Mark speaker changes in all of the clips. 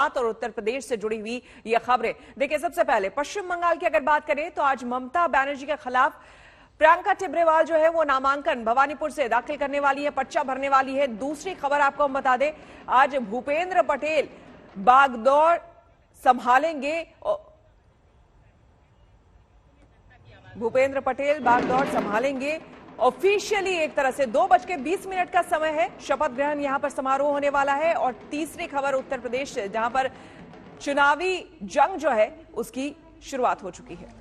Speaker 1: और उत्तर प्रदेश से जुड़ी हुई ये खबरें देखिए। सबसे पहले पश्चिम बंगाल की अगर बात करें तो आज ममता बनर्जी के खिलाफ प्रियंका टिब्रेवाल जो है वो नामांकन भवानीपुर से दाखिल करने वाली है, पर्चा भरने वाली है। दूसरी खबर आपको हम बता दें, आज भूपेंद्र पटेल बागडोर संभालेंगे। भूपेंद्र पटेल बागडोर संभालेंगे ऑफिशियली। एक तरह से 2:20 का समय है। शपथ ग्रहण यहां पर समारोह होने वाला है। और तीसरी खबर उत्तर प्रदेश से, जहां पर चुनावी जंग जो है उसकी शुरुआत हो चुकी है।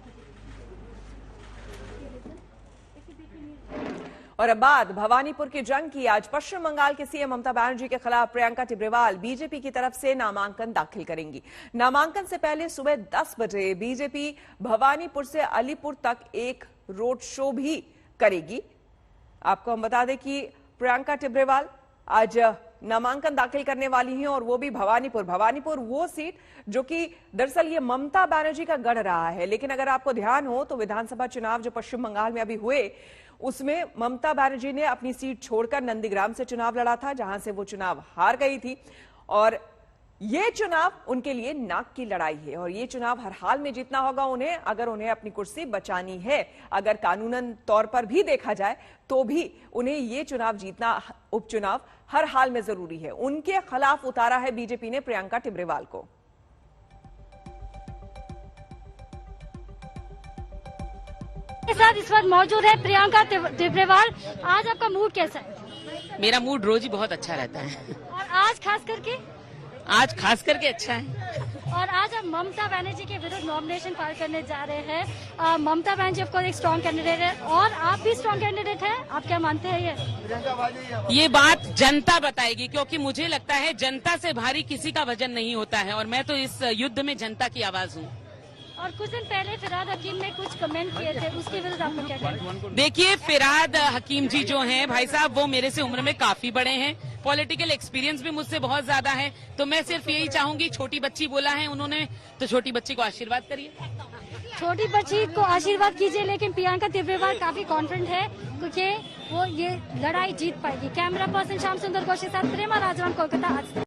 Speaker 1: और अब बात भवानीपुर की जंग की। आज पश्चिम बंगाल के सीएम ममता बनर्जी के खिलाफ प्रियंका टिब्रेवाल बीजेपी की तरफ से नामांकन दाखिल करेंगी। नामांकन से पहले सुबह 10 बजे बीजेपी भवानीपुर से अलीपुर तक एक रोड शो भी करेगी। आपको हम बता दें कि प्रियंका टिब्रेवाल आज नामांकन दाखिल करने वाली हैं और वो भी भवानीपुर वो सीट जो कि दरअसल ये ममता बनर्जी का गढ़ रहा है। लेकिन अगर आपको ध्यान हो तो विधानसभा चुनाव जो पश्चिम बंगाल में अभी हुए उसमें ममता बनर्जी ने अपनी सीट छोड़कर नंदीग्राम से चुनाव लड़ा था, जहां से वो चुनाव हार गई थी। और ये चुनाव उनके लिए नाक की लड़ाई है और ये चुनाव हर हाल में जीतना होगा उन्हें, अगर उन्हें अपनी कुर्सी बचानी है। अगर कानूनन तौर पर भी देखा जाए तो भी उन्हें ये चुनाव जीतना, उपचुनाव हर हाल में जरूरी है। उनके खिलाफ उतारा है बीजेपी ने प्रियंका टिब्रेवाल को।
Speaker 2: साथ इस वक्त मौजूद है प्रियंका टिब्रेवाल। आज आपका मूड कैसा है?
Speaker 3: मेरा मूड रोज ही बहुत अच्छा रहता है
Speaker 2: और आज खास करके
Speaker 3: अच्छा है।
Speaker 2: और आज आप ममता बनर्जी के विरुद्ध नॉमिनेशन फाइल करने जा रहे हैं। ममता बनर्जी ऑफ कोर्स एक स्ट्रॉन्ग कैंडिडेट है और आप भी स्ट्रॉन्ग कैंडिडेट हैं। आप क्या मानते हैं?
Speaker 3: ये बात जनता बताएगी, क्योंकि मुझे लगता है जनता से भारी किसी का वजन नहीं होता है और मैं तो इस युद्ध में जनता की आवाज हूँ।
Speaker 2: और कुछ दिन पहले फिरहाद हकीम ने कुछ कमेंट किए थे, उसके विरुद्ध आपको क्या कहना?
Speaker 3: देखिए, फिरहाद हकीम जी जो हैं भाई साहब, वो मेरे से उम्र में काफी बड़े हैं, पॉलिटिकल एक्सपीरियंस भी मुझसे बहुत ज्यादा है। तो मैं सिर्फ यही चाहूंगी, छोटी बच्ची बोला है उन्होंने, तो छोटी बच्ची को आशीर्वाद करिए।
Speaker 2: छोटी बच्ची को आशीर्वाद कीजिए, लेकिन प्रियंका टिब्रेवाल काफी कॉन्फिडेंट है क्योंकि वो ये लड़ाई जीत पाएगी। कैमरा पर्सन श्याम सुंदर घोष के साथ प्रेमा राजराम, कोलकाता आज।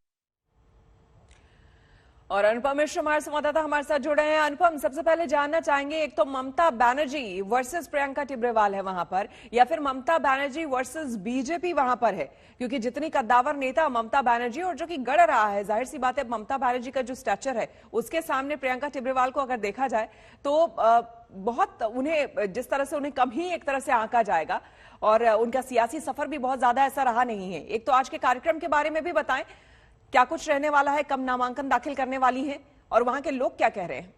Speaker 1: और अनुपम मिश्र हमारे संवाददाता हमारे साथ जुड़े हैं। अनुपम, सबसे पहले जानना चाहेंगे, एक तो ममता बनर्जी वर्सेस प्रियंका टिब्रेवाल है वहां पर, या फिर ममता बनर्जी वर्सेस बीजेपी वहां पर है? क्योंकि जितनी कद्दावर नेता ममता बनर्जी और जो कि गढ़ रहा है, जाहिर सी बात है ममता बनर्जी का जो स्टैचर है उसके सामने प्रियंका टिब्रेवाल को अगर देखा जाए तो बहुत उन्हें, जिस तरह से उन्हें कम ही एक तरह से आंका जाएगा और उनका सियासी सफर भी बहुत ज्यादा ऐसा रहा नहीं है। एक तो आज के कार्यक्रम के बारे में भी बताएं, क्या कुछ रहने वाला है, कब नामांकन दाखिल करने वाली हैं और वहां के लोग क्या कह रहे हैं?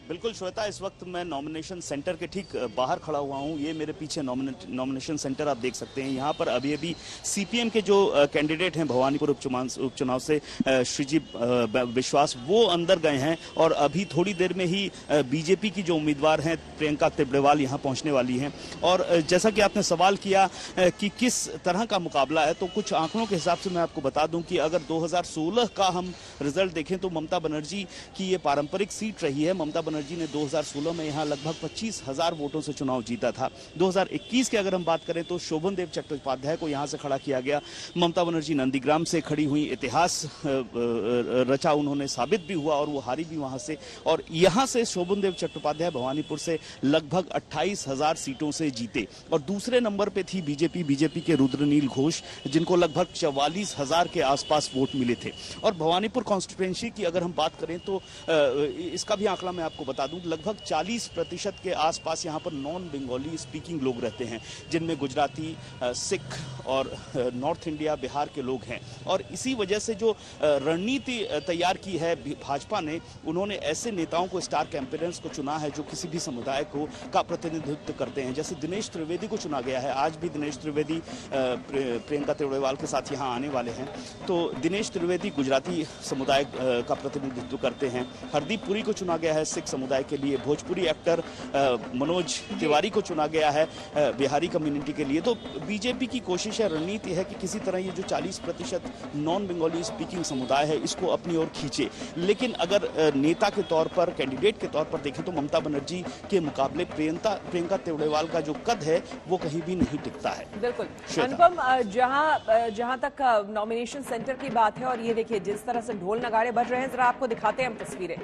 Speaker 4: बिल्कुल श्वेता, इस वक्त मैं नॉमिनेशन सेंटर के ठीक बाहर खड़ा हुआ हूं। ये मेरे पीछे नॉमिनेशन सेंटर आप देख सकते हैं। यहां पर अभी सीपीएम के जो कैंडिडेट हैं भवानीपुर उपचुनाव से श्रीजी विश्वास, वो अंदर गए हैं और अभी थोड़ी देर में ही बीजेपी की जो उम्मीदवार हैं प्रियंका टिब्रेवाल यहां पहुंचने वाली हैं। और जैसा कि आपने सवाल किया कि किस तरह का मुकाबला है, तो कुछ आंकड़ों के हिसाब से मैं आपको बता दूं कि अगर 2016 का हम रिजल्ट देखें तो ममता बनर्जी की ये पारंपरिक सीट रही है। ममता बनर्जी ने 2016 में यहां लगभग 25,000 वोटों से चुनाव जीता था। 2021 की अगर हम बात करें तो शोभन देव चट्टोपाध्याय को यहां से खड़ा किया गया। ममता बनर्जी नंदीग्राम से खड़ी हुई, इतिहास रचा उन्होंने, साबित भी हुआ और वो हारी भी वहां से। और यहां से शोभन देव चट्टोपाध्याय भवानीपुर से लगभग 28,000 सीटों से जीते। और दूसरे नंबर पे थी बीजेपी के रुद्रनील घोष, जिनको लगभग 44,000 के आसपास वोट मिले थे। और भवानीपुर कॉन्स्टिट्यूएंसी की अगर हम बात करें तो इसका भी आंकड़ा मैं आपको बता दूं, लगभग 40% के आसपास यहां पर नॉन बंगाली स्पीकिंग लोग रहते हैं, जिनमें गुजराती, सिख और नॉर्थ इंडिया, बिहार के लोग हैं। और इसी वजह से जो रणनीति तैयार की है भाजपा ने, उन्होंने ऐसे नेताओं को, स्टार कैंपेनर्स को चुना है जो किसी भी समुदाय का प्रतिनिधित्व करते हैं। जैसे दिनेश त्रिवेदी को चुना गया है। आज भी दिनेश त्रिवेदी प्रियंका टिब्रेवाल के साथ यहाँ आने वाले हैं। तो दिनेश त्रिवेदी गुजराती समुदाय का प्रतिनिधित्व करते हैं। हरदीप पुरी को चुना गया है सिख समुदाय के लिए। भोजपुरी एक्टर मनोज तिवारी को चुना गया है बिहारी कम्युनिटी के लिए। तो बीजेपी की कोशिश है, रणनीति है कि किसी तरह ये जो 40% नॉन बंगाली स्पीकिंग समुदाय है इसको अपनी ओर खींचे। लेकिन अगर नेता के तौर पर, कैंडिडेट के तौर पर देखें तो ममता बनर्जी के मुकाबले प्रियंका तेवड़ेवाल का जो कद है वो कहीं भी नहीं टिकता है।
Speaker 1: बिल्कुल अनुपम, जहां तक नॉमिनेशन सेंटर की बात है, और ये देखिए जिस तरह से ढोल नगाड़े बज रहे हैं, जरा आपको दिखाते हैं हम तस्वीरें।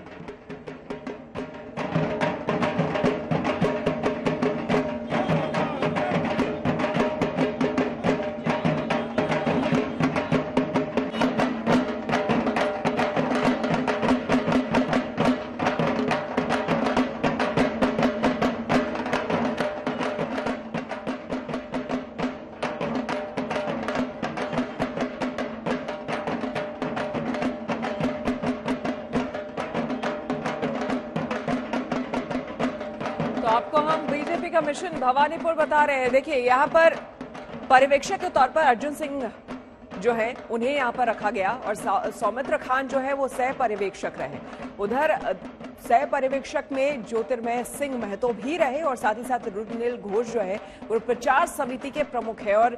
Speaker 1: आपको हम बीजेपी का मिशन भवानीपुर बता रहे हैं। देखिए यहाँ पर पर्यवेक्षक के तौर पर अर्जुन सिंह जो है उन्हें यहाँ पर रखा गया, और सौमित्र खान जो है वो सह पर्यवेक्षक रहे। उधर सह पर्यवेक्षक में ज्योतिर्मय सिंह महतो भी रहे, और साथ ही साथ रुद्रनील घोष जो है वो प्रचार समिति के प्रमुख है। और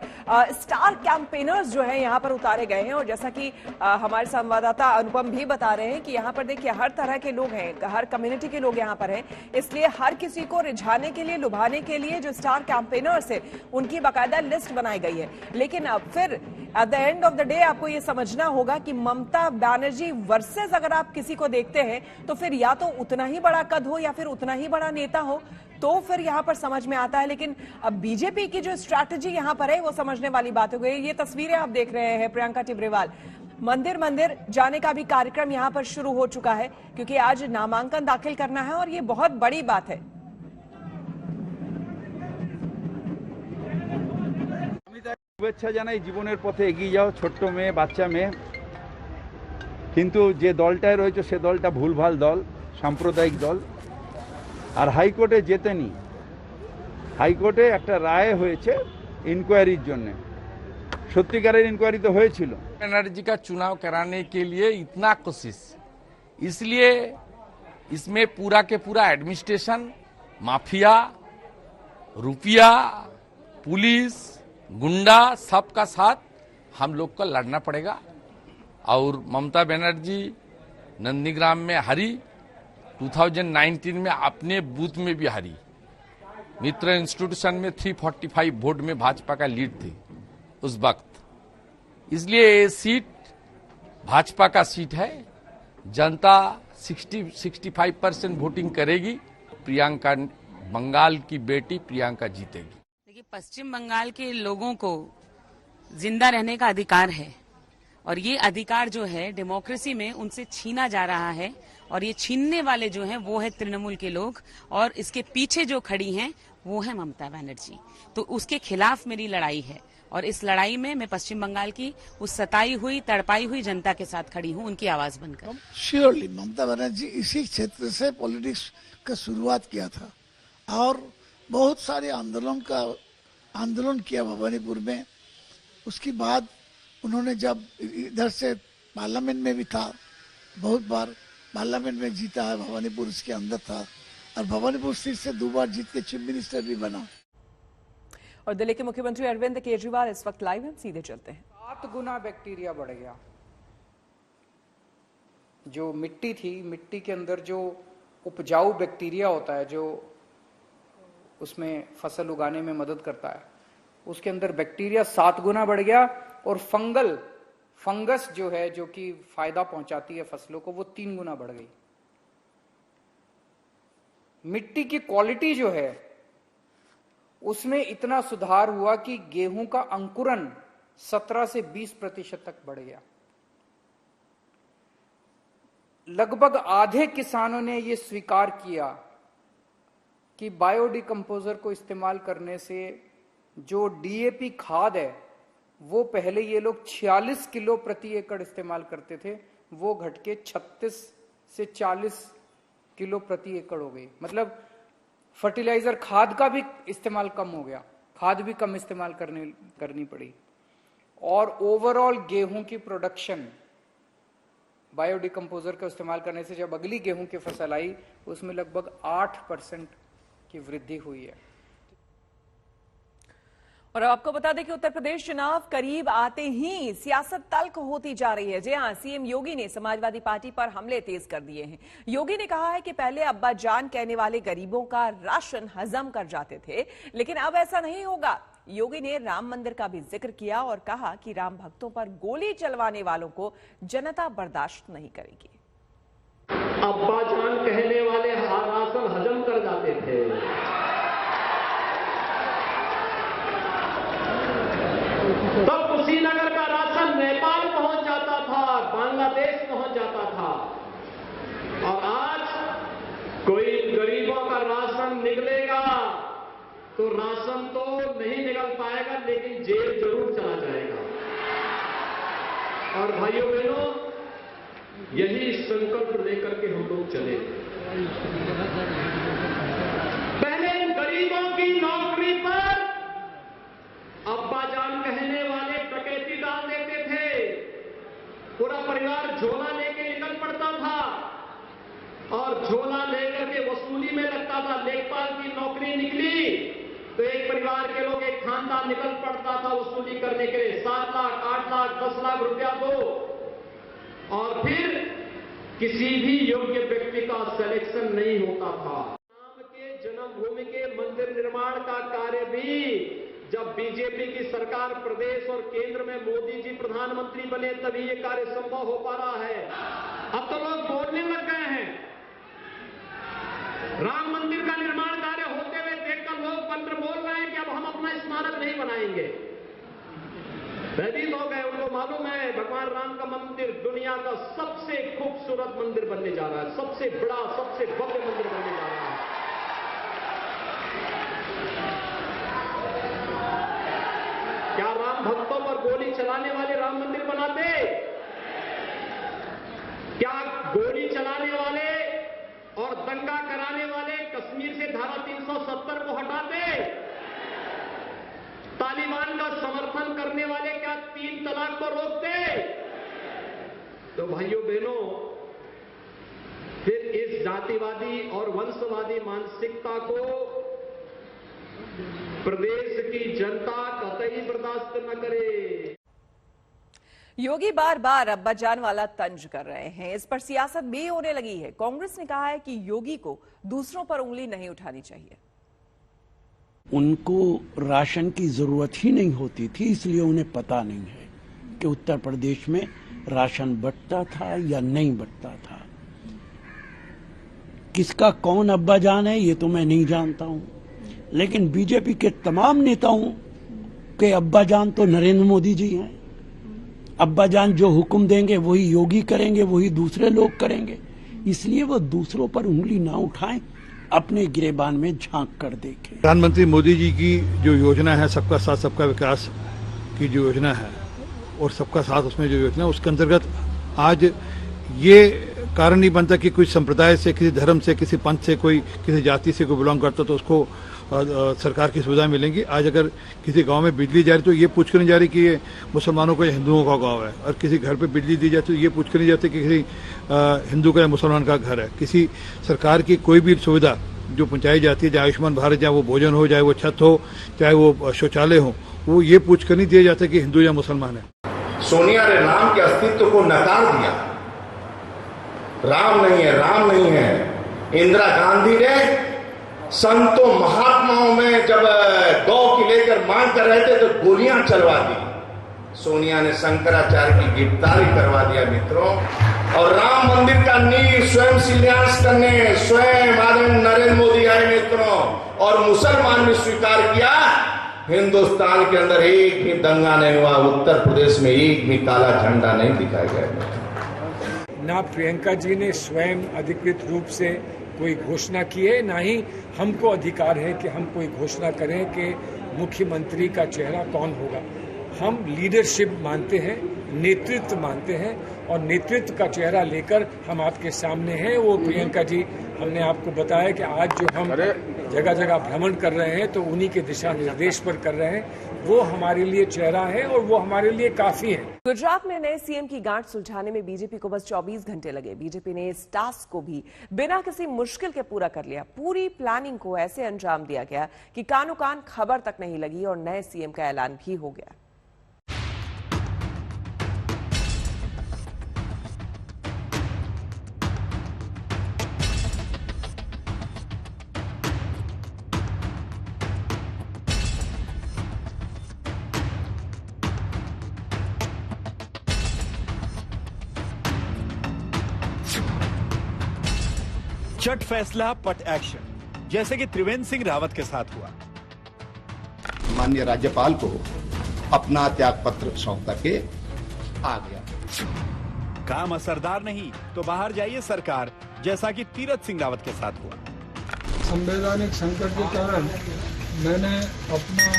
Speaker 1: स्टार कैंपेनर्स जो है यहाँ पर उतारे गए हैं। और जैसा कि हमारे संवाददाता अनुपम भी बता रहे हैं कि यहाँ पर देखिए हर तरह के लोग हैं, हर कम्युनिटी के लोग यहाँ पर हैं, इसलिए हर किसी को रिझाने के लिए, लुभाने के लिए जो स्टार कैंपेनर्स है उनकी बाकायदा लिस्ट बनाई गई है। लेकिन अब फिर at the end of the day आपको ये समझना होगा कि ममता बनर्जी वर्सेस अगर आप किसी को देखते हैं तो फिर या तो उतना ही बड़ा कद हो या फिर उतना ही बड़ा नेता हो, तो फिर यहां पर समझ में आता है। लेकिन अब बीजेपी की जो स्ट्रैटेजी यहां पर है वो समझने वाली बात हो गई। ये तस्वीरें आप देख रहे हैं प्रियंका टिब्रेवाल, मंदिर जाने का भी कार्यक्रम यहां पर शुरू हो चुका है, क्योंकि आज नामांकन दाखिल करना है और ये बहुत बड़ी बात है।
Speaker 5: शुभेच्छा জানাই জীবনের পথে এগিয়ে যাও ছোট্ট মেয়ে, বাচ্চা মেয়ে। কিন্তু যে দলটায় রয়েছে সে দলটা ভুলভাল দল, সাম্প্রদায়িক দল। আর হাইকোর্টে জেতেনি, হাইকোর্টে একটা রায় হয়েছে ইনকোয়ারির জন্য। সত্যিকারের ইনকোয়ারি তো হয়েছিল।
Speaker 6: बनर्जी का चुनाव कराने के लिए इतना कोशिश, इसलिए इसमें पूरा के पूरा एडमिनिस्ट्रेशन, माफिया, रुपया, पुलिस, गुंडा सबका साथ हम लोग को लड़ना पड़ेगा। और ममता बनर्जी नंदीग्राम में हारी, 2019 में अपने बूथ में भी हारी। मित्र इंस्टीट्यूशन में 345 वोट में भाजपा का लीड थी उस वक्त, इसलिए ये सीट भाजपा का सीट है। जनता 65% वोटिंग करेगी। प्रियंका, बंगाल की बेटी प्रियंका जीतेगी।
Speaker 3: देखिए, पश्चिम बंगाल के लोगों को जिंदा रहने का अधिकार है, और ये अधिकार जो है डेमोक्रेसी में उनसे छीना जा रहा है। और ये छीनने वाले जो हैं वो है तृणमूल के लोग, और इसके पीछे जो खड़ी हैं वो है ममता बनर्जी। तो उसके खिलाफ मेरी लड़ाई है, और इस लड़ाई में मैं पश्चिम बंगाल की उस सताई हुई, तड़पाई हुई जनता के साथ खड़ी हूं, उनकी आवाज बनकर।
Speaker 7: श्योरली ममता बनर्जी इसी क्षेत्र से पॉलिटिक्स का शुरुआत किया था, और बहुत सारे आंदोलन किया भवानीपुर में। उसके बाद उन्होंने जब इधर से पार्लियामेंट में भी था, बहुत बार पार्लियामेंट में जीता है, भवानीपुर उसके अंदर था, और भवानीपुर सीट से 2 बार जीत के चीफ मिनिस्टर भी बना।
Speaker 1: और दिल्ली के मुख्यमंत्री अरविंद केजरीवाल इस वक्त लाइव हैं, सीधे चलते हैं।
Speaker 8: 7 गुना बैक्टीरिया बढ़ गया। जो मिट्टी थी, मिट्टी के अंदर जो उपजाऊ बैक्टीरिया होता है, जो उसमें फसल उगाने में मदद करता है, उसके अंदर बैक्टीरिया 7 गुना बढ़ गया। और फंगस जो है, जो कि फायदा पहुंचाती है फसलों को, वो 3 गुना बढ़ गई। मिट्टी की क्वालिटी जो है उसमें इतना सुधार हुआ कि गेहूं का अंकुरन 17 से 20% तक बढ़ गया। लगभग आधे किसानों ने यह स्वीकार किया कि बायोडिकम्पोजर को इस्तेमाल करने से जो डीएपी खाद है, वो पहले ये लोग 46 किलो प्रति एकड़ इस्तेमाल करते थे, वो घट के 36 से 40 किलो प्रति एकड़ हो गई। मतलब फर्टिलाइजर, खाद का भी इस्तेमाल कम हो गया, खाद भी कम इस्तेमाल करनी पड़ी। और ओवरऑल गेहूं की प्रोडक्शन बायोडिकम्पोजर का इस्तेमाल करने से जब अगली गेहूं की फसल आई उसमें लगभग 8% की वृद्धि हुई है।
Speaker 1: और अब आपको बता दें कि उत्तर प्रदेश चुनाव करीब आते ही सियासत तल्ख होती जा रही है। जी हां, सीएम योगी ने समाजवादी पार्टी पर हमले तेज कर दिए हैं। योगी ने कहा है कि पहले अब्बा जान कहने वाले गरीबों का राशन हजम कर जाते थे, लेकिन अब ऐसा नहीं होगा। योगी ने राम मंदिर का भी जिक्र किया और कहा कि राम भक्तों पर गोली चलवाने वालों को जनता बर्दाश्त नहीं करेगी।
Speaker 9: अब्बा जान कहने वाले राशन हजम कर जाते थे, तब कुशीनगर का राशन नेपाल पहुंच जाता था, बांग्लादेश पहुंच जाता था। और आज कोई गरीबों का राशन निकलेगा तो राशन तो नहीं निकल पाएगा, लेकिन जेल जरूर चला जाएगा। और भाइयों बहनों, यही संकल्प लेकर के हम लोग चले। पहले गरीबों की नौकरी पर अब्बा जान कहने वाले डकैती डाल देते थे, पूरा परिवार झोला लेके निकल पड़ता था और झोला लेकर के वसूली में लगता था। लेखपाल की नौकरी निकली तो एक परिवार के लोग, एक खानदान निकल पड़ता था वसूली करने के लिए। 7 लाख, 8 लाख, 10 लाख रुपया दो, और फिर किसी भी योग्य व्यक्ति का सिलेक्शन नहीं होता था। राम के जन्मभूमि के मंदिर निर्माण का कार्य भी जब बीजेपी की सरकार प्रदेश और केंद्र में मोदी जी प्रधानमंत्री बने तभी ये कार्य संभव हो पा रहा है। अब तो लोग बोलने लग गए हैं, राम मंदिर का निर्माण कार्य होते हुए देखकर लोग मंत्र बोल रहे हैं कि अब हम अपना स्मारक नहीं बनाएंगे। भयभीत हो गए, उनको मालूम है भगवान राम का मंदिर दुनिया का सबसे खूबसूरत मंदिर बनने जा रहा है, सबसे बड़ा, सबसे भव्य मंदिर बनने जा रहा है। क्या राम भक्तों पर गोली चलाने वाले राम मंदिर बनाते? क्या गोली चलाने वाले और दंगा कराने वाले कश्मीर से धारा 370 को हटाते? तालिबान का समर्थन करने वाले क्या 3 तलाक को रोकते? तो भाइयों बहनों, फिर इस जातिवादी और वंशवादी मानसिकता को प्रदेश की जनता कतई बर्दाश्त न करे।
Speaker 1: योगी बार बार अब्बा जान वाला तंज कर रहे हैं, इस पर सियासत भी होने लगी है। कांग्रेस ने कहा है कि योगी को दूसरों पर उंगली नहीं उठानी चाहिए।
Speaker 10: उनको राशन की जरूरत ही नहीं होती थी, इसलिए उन्हें पता नहीं है कि उत्तर प्रदेश में राशन बंटता था या नहीं बंटता था। किसका कौन अब्बा जान है ये तो मैं नहीं जानता हूं, लेकिन बीजेपी के तमाम नेताओं के अब्बा जान तो नरेंद्र मोदी जी हैं। अब्बा जान जो हुक्म देंगे वही योगी करेंगे, वही दूसरे लोग करेंगे। इसलिए वो दूसरों पर उंगली ना उठाएं, अपने गिरेबान में झांक कर देखें।
Speaker 5: प्रधानमंत्री मोदी जी की जो योजना है सबका साथ सबका विकास की जो योजना है और सबका साथ उसमें जो योजना है, उसके अंतर्गत आज ये कारण नहीं बनता कि कोई संप्रदाय से, किसी धर्म से, किसी पंथ से, कोई किसी जाति से कोई बिलोंग करता तो उसको सरकार की सुविधाएं मिलेंगी। आज अगर किसी गांव में बिजली जा रही तो ये पूछ कर नहीं जा रही कि ये मुसलमानों का या हिंदुओं का गांव है, और किसी घर पे बिजली दी जाती तो ये पूछ कर नहीं जाती कि किसी हिंदू का या मुसलमान का घर है। किसी सरकार की कोई भी सुविधा जो पहुंचाई जाती है, चाहे आयुष्मान भारत, चाहे वो भोजन हो, चाहे वो छत हो, चाहे वो शौचालय हो, वो ये पूछ कर नहीं दिया जाता कि हिंदू या मुसलमान है।
Speaker 11: सोनिया ने राम के अस्तित्व को नकार दिया। राम नहीं है, राम नहीं है। इंदिरा गांधी ने संतों महात्माओं में जब गौ की लेकर मांग कर रहे थे तो गोलियां चलवा दी। सोनिया ने शंकराचार्य की गिरफ्तारी करवा दिया मित्रों, और राम मंदिर का नींव स्वयं शिलान्यास करने स्वयं आदरणीय नरेंद्र मोदी आए मित्रों, और मुसलमान ने स्वीकार किया। हिंदुस्तान के अंदर एक भी दंगा नहीं हुआ, उत्तर प्रदेश में एक भी काला झंडा नहीं दिखाया गया।
Speaker 12: ना प्रियंका जी ने स्वयं अधिकृत रूप से कोई घोषणा की है, ना ही हमको अधिकार है कि हम कोई घोषणा करें कि मुख्यमंत्री का चेहरा कौन होगा। हम लीडरशिप मानते हैं, नेतृत्व मानते हैं, और नेतृत्व का चेहरा लेकर हम आपके सामने हैं। वो प्रियंका जी, हमने आपको बताया कि आज जो हम जगह जगह भ्रमण कर रहे हैं तो उन्हीं के दिशा निर्देश पर कर रहे हैं। वो हमारे लिए चेहरा है और वो हमारे लिए काफी है।
Speaker 1: गुजरात में नए सीएम की गांठ सुलझाने में बीजेपी को बस 24 घंटे लगे। बीजेपी ने इस टास्क को भी बिना किसी मुश्किल के पूरा कर लिया। पूरी प्लानिंग को ऐसे अंजाम दिया गया कि कानो कान खबर तक नहीं लगी और नए सीएम का ऐलान भी हो गया।
Speaker 13: चट फैसला पट एक्शन, जैसे कि त्रिवेंद्र सिंह रावत के साथ हुआ।
Speaker 11: माननीय राज्यपाल को अपना त्याग पत्र सौंप करके आ गया।
Speaker 13: काम असरदार नहीं तो बाहर जाइए सरकार, जैसा कि तीरथ सिंह रावत के साथ हुआ।
Speaker 12: संवैधानिक संकट के कारण मैंने अपना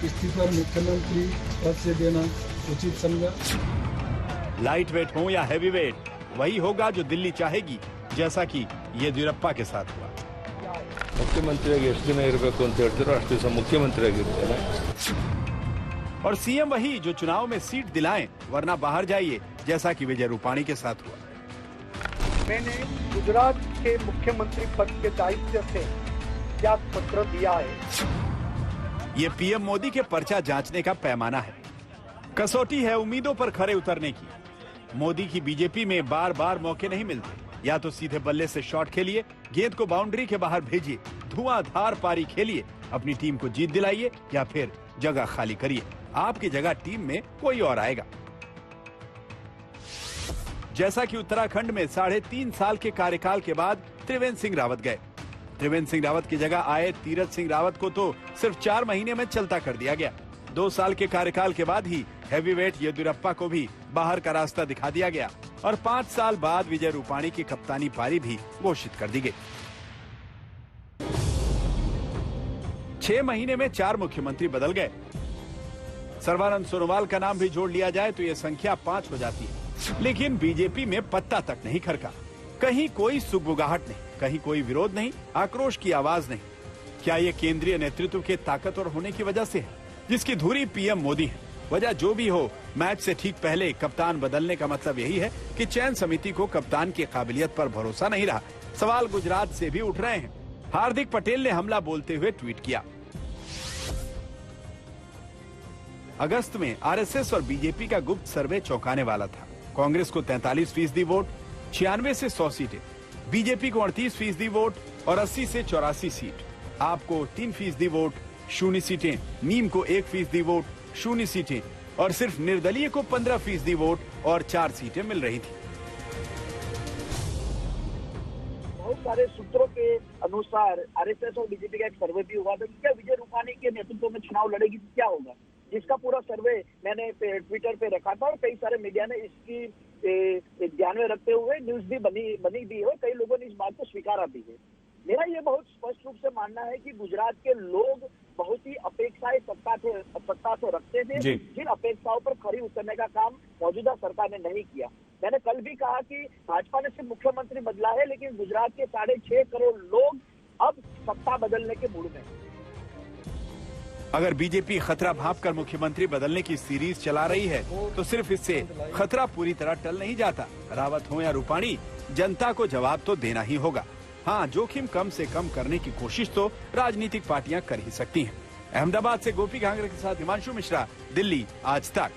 Speaker 12: इस्तीफा मुख्यमंत्री पद से देना उचित समझा।
Speaker 13: लाइट वेट हो या हैवी वेट, वही होगा जो दिल्ली चाहेगी, जैसा कि येदियुरप्पा के साथ हुआ।
Speaker 6: ಮುಖ್ಯಮಂತ್ರಿಯಾಗಿ ಎಷ್ಟು ದಿನ ಇರಬೇಕು ಅಂತ ಹೇಳ್ತಿರೋ ಅಷ್ಟು ದಿವಸ ಮುಖ್ಯಮಂತ್ರಿಯಾಗಿರ್ತೇನೆ।
Speaker 13: और सीएम वही जो चुनाव में सीट दिलाएं, वरना बाहर जाइए, जैसा कि विजय रूपाणी के साथ हुआ।
Speaker 9: मैंने गुजरात के मुख्यमंत्री पद के दायित्व से त्याग पत्र दिया है।
Speaker 13: ये पीएम मोदी के पर्चा जांचने का पैमाना है। कसौटी है उम्मीदों पर खरे उतरने की। मोदी की बीजेपी में बार बार मौके नहीं मिलते। या तो सीधे बल्ले से शॉट खेलिए, गेंद को बाउंड्री के बाहर भेजिए, धुआंधार पारी खेलिए, अपनी टीम को जीत दिलाइए, या फिर जगह खाली करिए। आपकी जगह टीम में कोई और आएगा। जैसा कि उत्तराखंड में 3.5 साल के कार्यकाल के बाद त्रिवेंद्र सिंह रावत गए। त्रिवेंद्र सिंह रावत की जगह आए तीरथ सिंह रावत को तो सिर्फ 4 महीने में चलता कर दिया गया। 2 साल के कार्यकाल के बाद ही हैवीवेट येदियुरप्पा को भी बाहर का रास्ता दिखा दिया गया और 5 साल बाद विजय रूपाणी की कप्तानी पारी भी घोषित कर दी गई। 6 महीने में 4 मुख्यमंत्री बदल गए। सर्बानंद सोनोवाल का नाम भी जोड़ लिया जाए तो यह संख्या 5 हो जाती है। लेकिन बीजेपी में पत्ता तक नहीं खरका। कहीं कोई सुगबुगाहट नहीं, कहीं कोई विरोध नहीं, आक्रोश की आवाज नहीं। क्या ये केंद्रीय नेतृत्व के ताकतवर होने की वजह से है, जिसकी धुरी पीएम मोदी है? वजह जो भी हो, मैच से ठीक पहले कप्तान बदलने का मतलब यही है कि चयन समिति को कप्तान की काबिलियत पर भरोसा नहीं रहा। सवाल गुजरात से भी उठ रहे हैं। हार्दिक पटेल ने हमला बोलते हुए ट्वीट किया। अगस्त में आरएसएस और बीजेपी का गुप्त सर्वे चौंकाने वाला था। कांग्रेस को 43% वोट, 96 से 100 सीटें, बीजेपी को 38% वोट और 80 से 84 सीट, आपको 3% वोट, 0 सीटें, नीम को 1% वोट, 0 सीटें और सिर्फ निर्दलीय को 15% वोट और 4 सीटें मिल रही थी।
Speaker 9: बहुत सारे सूत्रों के अनुसार आरएसएस और बीजेपी का एक सर्वे भी हुआ था कि क्या विजय रूपाणी के नेतृत्व में चुनाव लड़ेगी तो क्या होगा, जिसका पूरा सर्वे मैंने ट्विटर पे रखा था और कई सारे मीडिया ने इसकी ध्यान में रखते हुए न्यूज भी बनी भी है। कई लोगों ने इस बात को स्वीकारा भी है। मेरा ये बहुत स्पष्ट रूप से मानना है कि गुजरात के लोग बहुत ही अपेक्षाएं सत्ता से रखते थे, जिन अपेक्षाओं पर खरी उतरने का काम मौजूदा सरकार ने नहीं किया। मैंने कल भी कहा कि भाजपा ने सिर्फ मुख्यमंत्री बदला है, लेकिन गुजरात के 6.5 करोड़ लोग अब सत्ता बदलने के मूड में।
Speaker 13: अगर बीजेपी खतरा भांपकर मुख्यमंत्री बदलने की सीरीज चला रही है तो सिर्फ इससे खतरा पूरी तरह टल नहीं जाता। रावत हो या रूपाणी, जनता को जवाब तो देना ही होगा। हाँ, जोखिम कम से कम करने की कोशिश तो राजनीतिक पार्टियां कर ही सकती हैं। अहमदाबाद से गोपी घांगरे के साथ हिमांशु मिश्रा, दिल्ली आज तक।